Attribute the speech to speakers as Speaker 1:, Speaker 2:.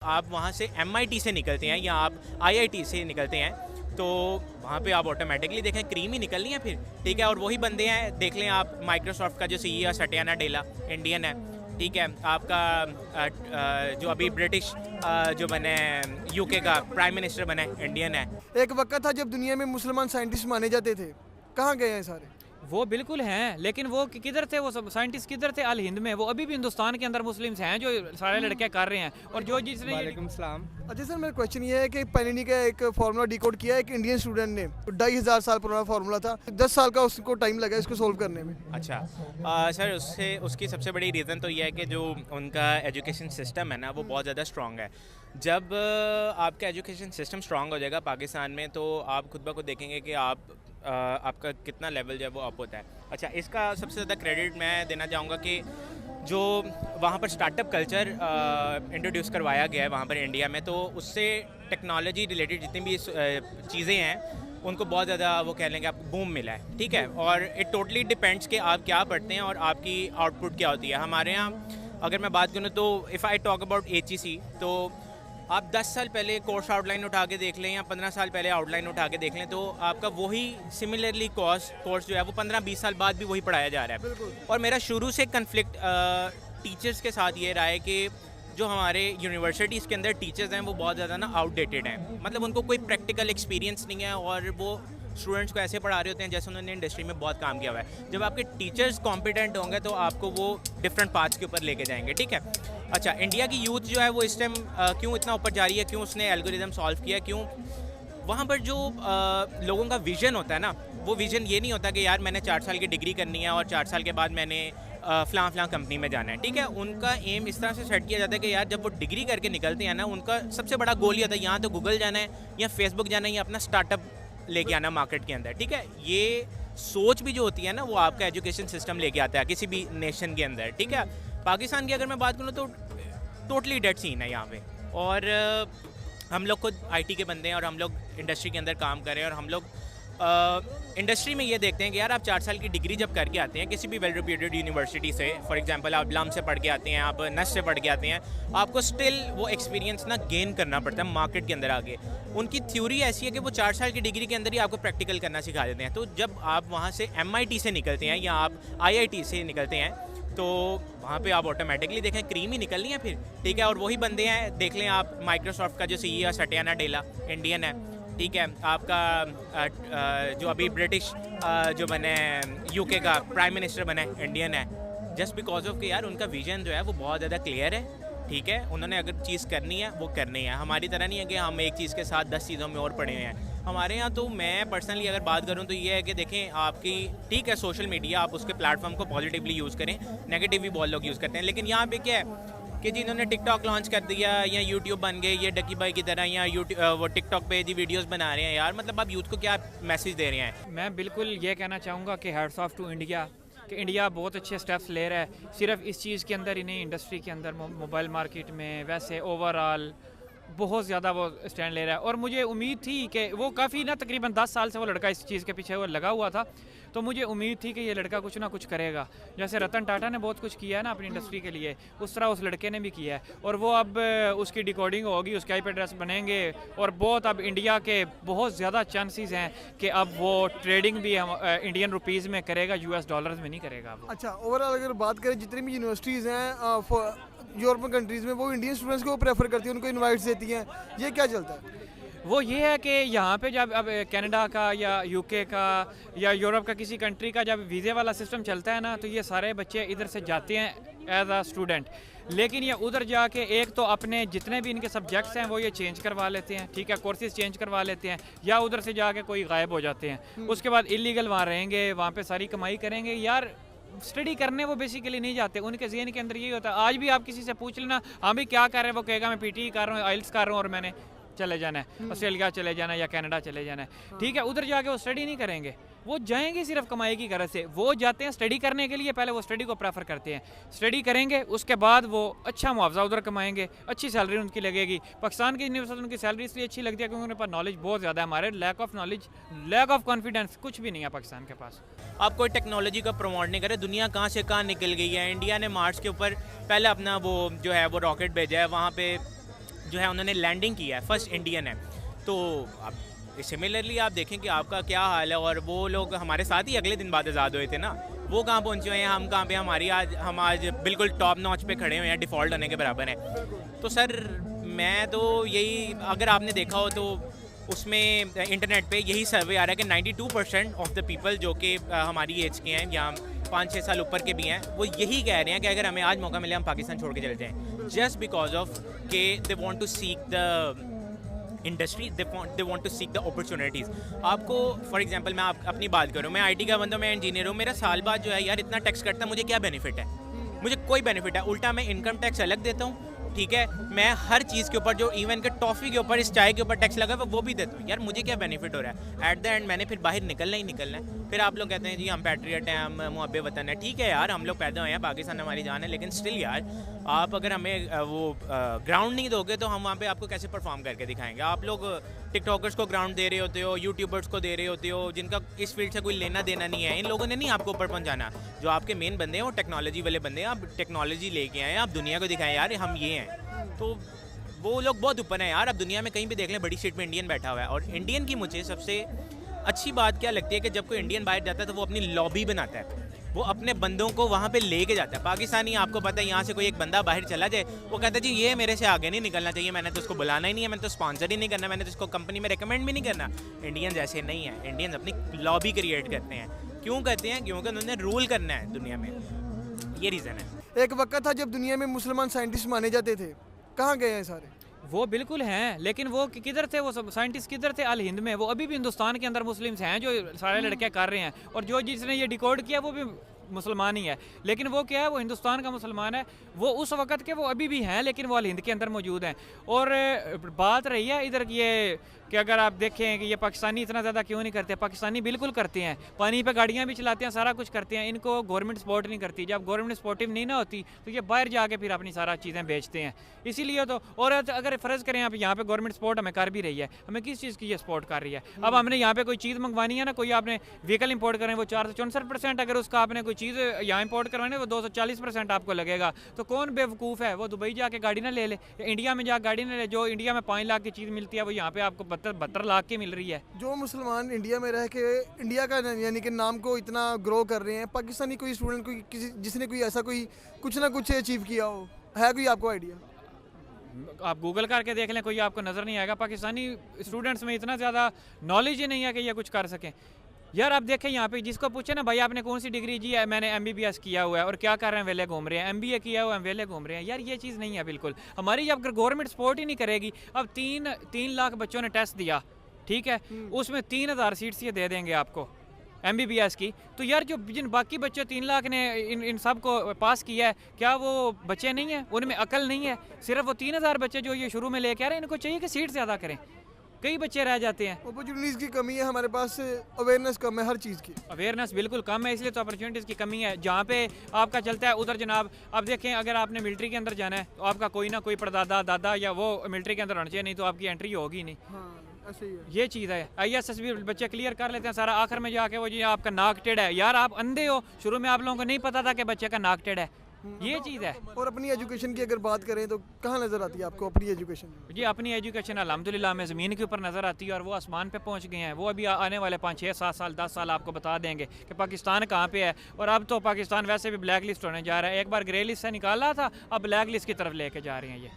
Speaker 1: आप वहाँ से MIT से निकलते हैं या आप IIT से निकलते हैं तो वहाँ पे आप ऑटोमेटिकली देखें क्रीम ही निकलनी है फिर, ठीक है। और वही बंदे हैं, देख लें आप माइक्रोसॉफ्ट का जो CEO है सत्या नाडेला, इंडियन है, ठीक है। आपका जो अभी ब्रिटिश जो बने UK का प्राइम मिनिस्टर बने इंडियन है।
Speaker 2: एक वक्त था जब दुनिया में मुसलमान साइंटिस्ट माने जाते थे, कहाँ गए हैं सारे?
Speaker 3: वो बिल्कुल हैं, लेकिन वो किधर थे? वो सब साइंटिस्ट किधर थे? अल हिंद में। वो अभी भी हिंदुस्तान के अंदर मुस्लिम्स हैं जो सारे लड़के कर रहे हैं। और जो जिसने
Speaker 4: वालेकुम सलाम।
Speaker 2: अच्छा सर, मेरा क्वेश्चन ये है कि पैनिनी का एक फार्मूला डिकोड किया है एक इंडियन स्टूडेंट ने, 2500 साल पुराना फार्मूला था, 10 साल का उसको टाइम लगा इसको सोल्व करने में।
Speaker 1: अच्छा सर, उसकी सबसे बड़ी रीज़न तो ये है कि जो उनका एजुकेशन सिस्टम है ना वो बहुत ज़्यादा स्ट्रॉन्ग है। जब आपका एजुकेशन सिस्टम स्ट्रॉन्ग हो जाएगा पाकिस्तान में तो आप खुद ब खुद देखेंगे कि आपका कितना लेवल जो है वो अप होता है। अच्छा, इसका सबसे ज़्यादा क्रेडिट मैं देना चाहूँगा कि जो वहाँ पर स्टार्टअप कल्चर इंट्रोड्यूस करवाया गया है वहाँ पर इंडिया में, तो उससे टेक्नोलॉजी रिलेटेड जितनी भी चीज़ें हैं उनको बहुत ज़्यादा वो कह लेंगे आपको बूम मिला है, ठीक है। और इट टोटली डिपेंड्स कि आप क्या पढ़ते हैं और आपकी आउटपुट क्या होती है। हमारे यहाँ अगर मैं बात करूँ तो if I talk about HEC, तो आप 10 साल पहले कोर्स आउटलाइन उठा के देख लें या 15 साल पहले आउटलाइन उठा के देख लें तो आपका वही सिमिलरली कोर्स जो है वो 15-20 साल बाद भी वही पढ़ाया जा रहा है। और मेरा शुरू से कन्फ्लिक्ट टीचर्स के साथ ये रहा है कि जो हमारे यूनिवर्सिटीज़ के अंदर टीचर्स हैं वो बहुत ज़्यादा ना आउटडेटेड हैं, मतलब उनको कोई प्रैक्टिकल एक्सपीरियंस नहीं है और वो स्टूडेंट्स को ऐसे पढ़ा रहे होते हैं जैसे उन्होंने इंडस्ट्री में बहुत काम किया हुआ है। जब आपके टीचर्स कॉम्पिटेंट होंगे तो आपको वो डिफरेंट पाथ्स के ऊपर लेके जाएंगे, ठीक है। अच्छा, इंडिया की यूथ जो है वो इस टाइम क्यों इतना ऊपर जा रही है, क्यों उसने एल्गोरिदम सॉल्व किया, क्यों वहाँ पर जो लोगों का विजन होता है ना, वो विजन ये नहीं होता कि यार मैंने 4 साल की डिग्री करनी है और 4 साल के बाद मैंने फ़लाँ कंपनी में जाना है, ठीक है। उनका एम इस तरह से सेट किया जाता है कि यार जब वो डिग्री करके निकलते हैं ना, उनका सबसे बड़ा गोल ये होता है यहाँ तो गूगल जाना है या फेसबुक जाना है या अपना स्टार्टअप लेके आना मार्केट के अंदर, ठीक है। ये सोच भी जो होती है ना वो आपका एजुकेशन सिस्टम लेके आता है किसी भी नेशन के अंदर, ठीक है। पाकिस्तान की अगर मैं बात करूँ तो टोटली डेड सीन है यहाँ पे। और हम लोग खुद IT के बंदे हैं और हम लोग इंडस्ट्री के अंदर काम कर रहे हैं और हम लोग इंडस्ट्री में ये देखते हैं कि यार आप 4 साल की डिग्री जब करके आते हैं किसी भी वेल रेप्यूटेड यूनिवर्सिटी से, फॉर एग्जांपल आप लम से पढ़ के आते हैं, आप नस से पढ़ के आते हैं, आपको स्टिल वो एक्सपीरियंस ना गेन करना पड़ता है मार्केट के अंदर आगे। उनकी थ्योरी ऐसी है कि वो 4 साल की डिग्री के अंदर ही आपको प्रैक्टिकल करना सिखा देते हैं। तो जब आप वहाँ से MIT से निकलते हैं या आप IIT से निकलते हैं तो वहाँ पे आप ऑटोमेटिकली देखें क्रीम ही निकलनी है फिर, ठीक है। और वही बंदे हैं, देख लें आप माइक्रोसॉफ्ट का जो CEO है सत्या नाडेला, इंडियन है, ठीक है। आपका जो अभी ब्रिटिश जो बने UK का प्राइम मिनिस्टर बने इंडियन है, जस्ट बिकॉज ऑफ कि यार उनका विजन जो है वो बहुत ज़्यादा क्लियर है, ठीक है। उन्होंने अगर चीज़ करनी है वो करनी है। हमारी तरह नहीं है कि हम एक चीज़ के साथ 10 चीज़ों में और पड़े हुए हैं। हमारे यहाँ तो मैं पर्सनली अगर बात करूँ तो ये है कि देखें आपकी, ठीक है, सोशल मीडिया आप उसके प्लेटफॉर्म को पॉजिटिवली यूज़ करें, नेगेटिव भी बहुत लोग यूज़ करते हैं, लेकिन यहाँ पे क्या है कि जिन्होंने टिकटॉक लॉन्च कर दिया या यूट्यूब बन गए ये डकी भाई की तरह, या वो टिकटॉक पे जी वीडियोस बना रहे हैं, यार मतलब आप यूथ को क्या मैसेज दे रहे हैं?
Speaker 3: मैं बिल्कुल ये कहना चाहूँगा कि हैट्स ऑफ टू इंडिया, कि इंडिया बहुत अच्छे स्टेप्स ले रहा है, सिर्फ इस चीज़ के अंदर ही नहीं, इंडस्ट्री के अंदर, मोबाइल मार्केट में, वैसे ओवरऑल बहुत ज़्यादा वो स्टैंड ले रहा है। और मुझे उम्मीद थी कि वो काफ़ी ना, तकरीबन 10 साल से वो लड़का इस चीज़ के पीछे वो लगा हुआ था, तो मुझे उम्मीद थी कि ये लड़का कुछ ना कुछ करेगा। जैसे रतन टाटा ने बहुत कुछ किया है ना अपनी इंडस्ट्री के लिए, उस तरह उस लड़के ने भी किया है। और वो अब उसकी डिकोडिंग होगी, उसके IP एड्रेस बनेंगे और बहुत अब इंडिया के बहुत ज़्यादा चांसेस हैं कि अब वो ट्रेडिंग भी हम इंडियन रुपीज़ में करेगा, US डॉलर्स में नहीं करेगा वो।
Speaker 2: अच्छा, ओवरऑल अगर बात करें जितनी भी यूनिवर्सिटीज़ हैं यूरोपियन कंट्रीज़ में, वो इंडियन स्टूडेंट्स को प्रेफर करती हैं, उनको इनवाइट्स देती हैं, ये क्या चलता है?
Speaker 3: वो ये है कि यहाँ पे जब अब कनाडा का या UK का या यूरोप का किसी कंट्री का जब वीज़े वाला सिस्टम चलता है ना, तो ये सारे बच्चे इधर से जाते हैं एज आ स्टूडेंट, लेकिन ये उधर जाके एक तो अपने जितने भी इनके सब्जेक्ट्स हैं वो ये चेंज करवा लेते हैं, ठीक है, कोर्सेज चेंज करवा लेते हैं, या उधर से जाके कोई गायब हो जाते हैं। उसके बाद इलीगल वहाँ रहेंगे, वहाँ पे सारी कमाई करेंगे। यार स्टडी करने वो बेसिकली नहीं जाते, उनके ज़हन के अंदर यही होता है। आज भी आप किसी से पूछ लेना हम भी क्या कर रहे हैं, वो कहेगा मैं PTE कर रहा हूँ, IELTS कर रहा हूँ और मैंने चले जाना है, ऑस्ट्रेलिया चले जाना है या कनाडा चले जाना है, ठीक है। उधर जाके वो स्टडी नहीं करेंगे, वो जाएंगे सिर्फ कमाई की गरज से। वो जाते हैं स्टडी करने के लिए, पहले वो स्टडी को प्रेफर करते हैं, स्टडी करेंगे, उसके बाद वो अच्छा मुआवजा उधर कमाएंगे, अच्छी सैलरी उनकी लगेगी। पाकिस्तान की यूनिवर्सिटी उनकी सैलरी इसलिए अच्छी लगती है क्योंकि उनके पास नॉलेज बहुत ज़्यादा है। हमारे lack of knowledge, lack of confidence कुछ भी नहीं है पाकिस्तान के पास।
Speaker 1: आप कोई टेक्नोलॉजी का प्रमोट नहीं करे, दुनिया कहाँ से कहाँ निकल गई है। इंडिया ने मार्स के ऊपर पहले अपना वो जो है वो रॉकेट भेजा है, वहाँ पे जो है उन्होंने लैंडिंग किया है, फर्स्ट इंडियन है। तो अब सिमिलरली आप देखें कि आपका क्या हाल है। और वो लोग हमारे साथ ही अगले दिन बाद आज़ाद हुए थे ना, वो कहाँ पहुँचे हुए हैं, हम कहाँ पे, हम आज बिल्कुल टॉप नॉच पे खड़े हुए हैं, डिफ़ॉल्ट होने के बराबर हैं। तो सर मैं तो यही, अगर आपने देखा हो तो उसमें इंटरनेट पे यही सर्वे आ रहा है कि 92% ऑफ द पीपल जो कि हमारी एज के हैं या 5-6 साल ऊपर के भी हैं, वो यही कह रहे हैं कि अगर हमें आज मौका मिले हम पाकिस्तान छोड़ के चले जाएँ, जस्ट बिकॉज ऑफ के they want to seek the industry, they want to seek the opportunities. आपको फॉर एग्जांपल मैं अपनी बात करूँ, मैं आईटी का बंदा, मैं इंजीनियर हूँ, मेरा साल बाद जो है यार इतना टैक्स कटता है, मुझे क्या बेनिफिट है? मुझे कोई बेनिफिट है? उल्टा मैं इनकम टैक्स अलग देता हूँ, ठीक है, मैं हर चीज़ के ऊपर, जो इवन के टॉफ़ी के ऊपर, इस चाय के ऊपर टैक्स लगा वो भी देता हूँ। यार मुझे क्या बेनिफिट हो रहा है? एट द एंड मैंने फिर बाहर निकलना ही निकलना है। फिर आप लोग कहते हैं जी हम पैट्रियट हैं, हम मुहब्बे वतन है। ठीक है यार, हम लोग पैदा हुए हैं, पाकिस्तान हमारी जान है, लेकिन स्टिल यार आप अगर हमें वो ग्राउंड नहीं दोगे तो हम वहाँ पे आपको कैसे परफॉर्म करके दिखाएंगे? आप लोग टिकटॉकर्स को ग्राउंड दे रहे होते हो, यूट्यूबर्स को दे रहे होते हो, जिनका इस फील्ड से कोई लेना देना नहीं है, इन लोगों ने नहीं आपको ऊपर पहुँचाना। जो आपके मेन बंदे हैं वो टेक्नोलॉजी वाले बंदे हैं, आप टेक्नोलॉजी लेके आए, आप दुनिया को दिखाएं यार हम ये हैं। तो वो लोग बहुत ऊपर हैं यार। अब दुनिया में कहीं भी देख लें, बड़ी सीट में इंडियन बैठा हुआ है। और इंडियन की मुझे सबसे अच्छी बात क्या लगती है कि जब कोई इंडियन बाहर जाता है तो वो अपनी लॉबी बनाता है, वो अपने बंदों को वहाँ पे लेके जाता है। पाकिस्तानी आपको पता है, यहाँ से कोई एक बंदा बाहर चला जाए, वो कहता है जी ये मेरे से आगे नहीं निकलना चाहिए, मैंने तो उसको बुलाना ही नहीं है, मैंने तो स्पॉन्सर ही नहीं करना, मैंने तो उसको कंपनी में रिकमेंड भी नहीं करना। इंडियंस ऐसे नहीं है, इंडियंस अपनी लॉबी क्रिएट करते हैं। क्यों करते हैं? क्योंकि उन्होंने रूल करना है दुनिया में, ये रीज़न है।
Speaker 2: एक वक्त था जब दुनिया में मुसलमान साइंटिस्ट माने जाते थे, कहाँ गए हैं सारे?
Speaker 3: वो बिल्कुल हैं, लेकिन वो किधर थे? वो सब साइंटिस्ट किधर थे? अल हिंद में। वो अभी भी हिंदुस्तान के अंदर मुस्लिम्स हैं जो सारे लड़के कर रहे हैं, और जो जिसने ये डिकोड किया वो भी मुसलमान ही है। लेकिन वो क्या है, वो हिंदुस्तान का मुसलमान है। वो उस वक्त के वो अभी भी हैं, लेकिन वो अल हिंद के अंदर मौजूद हैं। और बात रही है इधर ये कि अगर आप देखें कि ये पाकिस्तानी इतना ज़्यादा क्यों नहीं करते, पाकिस्तानी बिल्कुल करते हैं, पानी पे गाड़ियाँ भी चलाते हैं, सारा कुछ करते हैं। इनको गवर्नमेंट सपोर्ट नहीं करती। जब गवर्नमेंट सपोर्टिव नहीं ना होती तो ये बाहर जाके फिर अपनी सारा चीज़ें बेचते हैं। इसीलिए तो, और अगर फ़र्ज़ करें आप यहाँ पे गवर्नमेंट सपोर्ट हमें कर भी रही है, हमें किस चीज़ की ये सपोर्ट कर रही है? अब हमने यहाँ पे कोई चीज़ मंगवानी है ना, कोई आपने व्हीकल इंपोर्ट करें, वो 464%, अगर उसका आपने कोई चीज़ यहाँ इंपोर्ट करवानी है वो 240% आपको लगेगा। तो कौन बेवकूफ़ है? वो दुबई जाके गाड़ी ना ले ले, इंडिया में जाकर गाड़ी ना ले। जो इंडिया में 5 लाख की चीज़ मिलती है वो यहाँ पे आपको 72 लाख की मिल रही है।
Speaker 2: जो मुसलमान इंडिया में रह के इंडिया का यानी कि नाम को इतना ग्रो कर रहे हैं, पाकिस्तानी कोई स्टूडेंट, कोई किसी जिसने कोई ऐसा कोई कुछ ना कुछ अचीव किया हो, है कोई आपको आइडिया?
Speaker 3: आप गूगल करके देख लें, कोई आपको नज़र नहीं आएगा। पाकिस्तानी स्टूडेंट्स में इतना ज़्यादा नॉलेज ही नहीं है कि ये कुछ कर सकें। यार आप देखें यहाँ पे, जिसको पूछे ना भाई आपने कौन सी डिग्री जी है, मैंने MBBS किया हुआ है, और क्या कर रहे हैं? वेले घूम रहे हैं। MBA किया हुआ है, वेले घूम रहे हैं। यार ये चीज़ नहीं है बिल्कुल हमारी। जब अगर गवर्नमेंट सपोर्ट ही नहीं करेगी, अब 3 लाख बच्चों ने टेस्ट दिया, ठीक है, उसमें 3000 सीट्स ये दे देंगे आपको MBBS की। तो यार जो जिन बाकी बच्चे 3 लाख ने इन सब को पास किया है, क्या वो बच्चे नहीं हैं? उनमें अकल नहीं है? सिर्फ वो 3000 बच्चे जो ये शुरू में लेके आ रहे हैं, इनको चाहिए कि सीट ज़्यादा करें। कई बच्चे रह जाते हैं।
Speaker 2: अपॉर्चुनिटीज़ की कमी है हमारे पास, अवेयरनेस कम है हर चीज़ की।
Speaker 3: अवेयरनेस बिल्कुल कम है, इसलिए तो अपॉर्चुनिटीज़ की कमी है। जहाँ पे आपका चलता है उधर जनाब, आप देखें अगर आपने मिलिट्री के अंदर जाना है तो आपका कोई ना कोई परदादा दादा या वो मिलिट्री के अंदर होना चाहिए, नहीं तो आपकी एंट्री होगी नहीं।
Speaker 2: हाँ, ऐसे ही है।
Speaker 3: ये चीज़ है। IAS भी बच्चे क्लियर कर लेते हैं सारा, आखिर में जाके वो जी आपका नाक टेढ़ है। यार आप अंधे हो, शुरू में आप लोगों को नहीं पता था कि बच्चे का नाक टेढ़ है। ये चीज़ है।
Speaker 2: और अपनी एजुकेशन की अगर बात करें तो कहाँ नज़र आती है आपको अपनी एजुकेशन?
Speaker 3: जी अपनी एजुकेशन अल्हम्दुलिल्लाह में ज़मीन के ऊपर नज़र आती है, और वो आसमान पे पहुंच गए हैं। वो अभी आने वाले 5, 6, 7 साल 10 साल आपको बता देंगे कि पाकिस्तान कहाँ पे है। और अब तो पाकिस्तान वैसे भी ब्लैक लिस्ट होने जा रहा है। एक बार ग्रे लिस्ट से निकाला था, अब ब्लैक लिस्ट की तरफ लेके जा रहे हैं ये।